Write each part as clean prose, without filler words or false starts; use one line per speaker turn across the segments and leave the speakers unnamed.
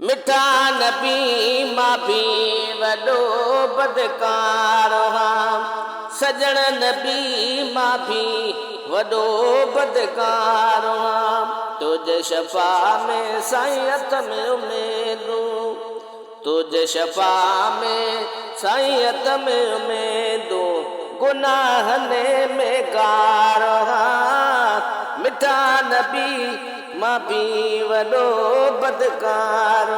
मिठा नबी माफी वॾो बदकार सजण नबी माफी वॾो बदकार तुझ शफ़ा में साईं में उमेदूं तुझ शफ़ा में साईं में उमेदूं गुनाहने में गार मिठा नबी माफी वॾो बदकार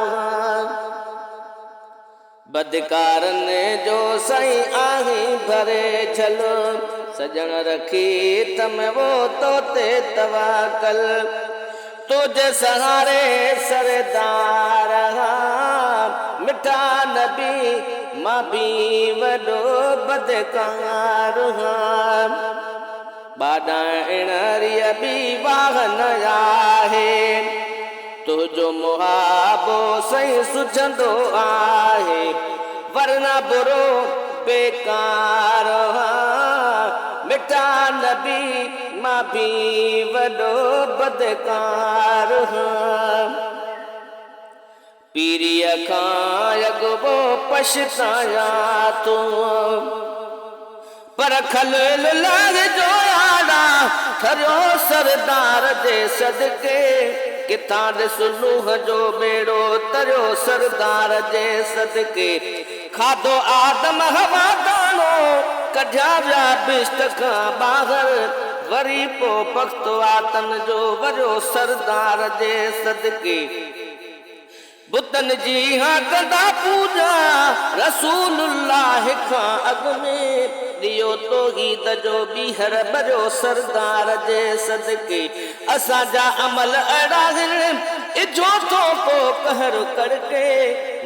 बदकारनि जो साईं आहे भरे छलो सजण रखी तम वो तोते तवाकल तुझ सहारे सरदार मिठा नबी माफी वॾो बदकार बाॾाइणरीअ बि वाहन आहे तुझो मुहाबो सही सुझंदो आहे वरना बुरो बेकार मिठा नबी माफी वॾो बदकार पीरीअ खां अॻिवो पछताया तूं पर खलल लाग जो आड़ा ठरियो सरदार जे सदके किथां ॾिस नूह जो बेड़ो तरियो सरदार जे सदके खाधो आदम हवा दानो कढिया विया बिश्त खां ॿाहिरि वरी पोइ पख्तो आतन जो वरियो सरदार जे सदके बुतन जी हाँ कंदा पूजा रसूलुल्लाह खां अॻु में दियो तौहीद जो ॿीहर भरियो सरदार जे सदके असांजा अमल अहिड़ा आहिनि इजो थो को कहर करके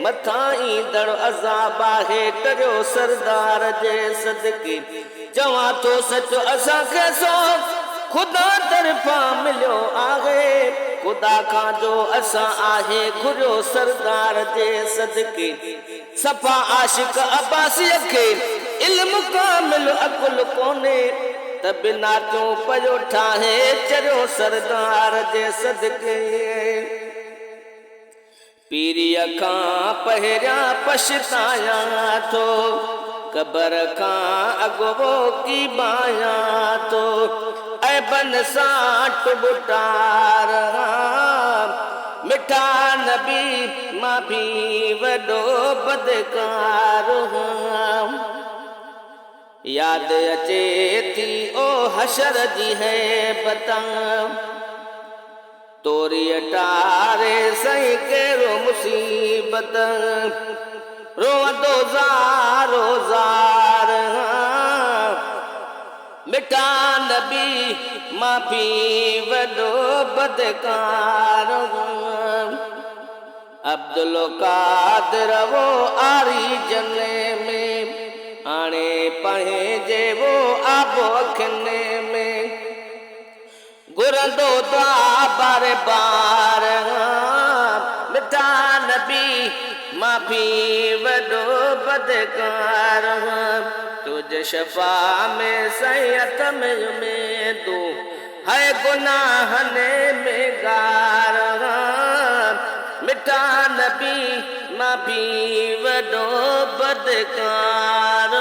मथां ईंदड़ अज़ाब आहे करियो सरदार जे सदके चवां थो सच असांखे सो खुदा तरफ़ां मिलियो आहे खुदा खां जो असां आहे घुरियो सरदार जे सदके सफ़ा आशिक अब्बासीअ खे इल्म कामिल अकुल कोन्हे त बिना तूं पियो ठाहे चरियो सरदार जे सदके पीरीअ खां पहिरियां पछताया थो क़बर खां अॻिवो की बाया थो ऐबन सां टुॿुटार मिठा नबी माफी वॾो बदकार यादि अचे थी ओ हशर जी हैबत तोरीअ टारे सही कहिड़ो मुसीबत रोअंदो ज़ारो ज़ार मिठा नबी माफी वॾो बदकार अब्दुल कादिर वो आरी जने में हाणे पंहिंजे वो आबो अखिने में घुरंदो दुआ बार बार मिठा नबी माफी वॾो बदकार तुझ शफ़ा में सैयत में उमेदूं है गुनाहने में गार मिठा नबी माफी वॾो बदकार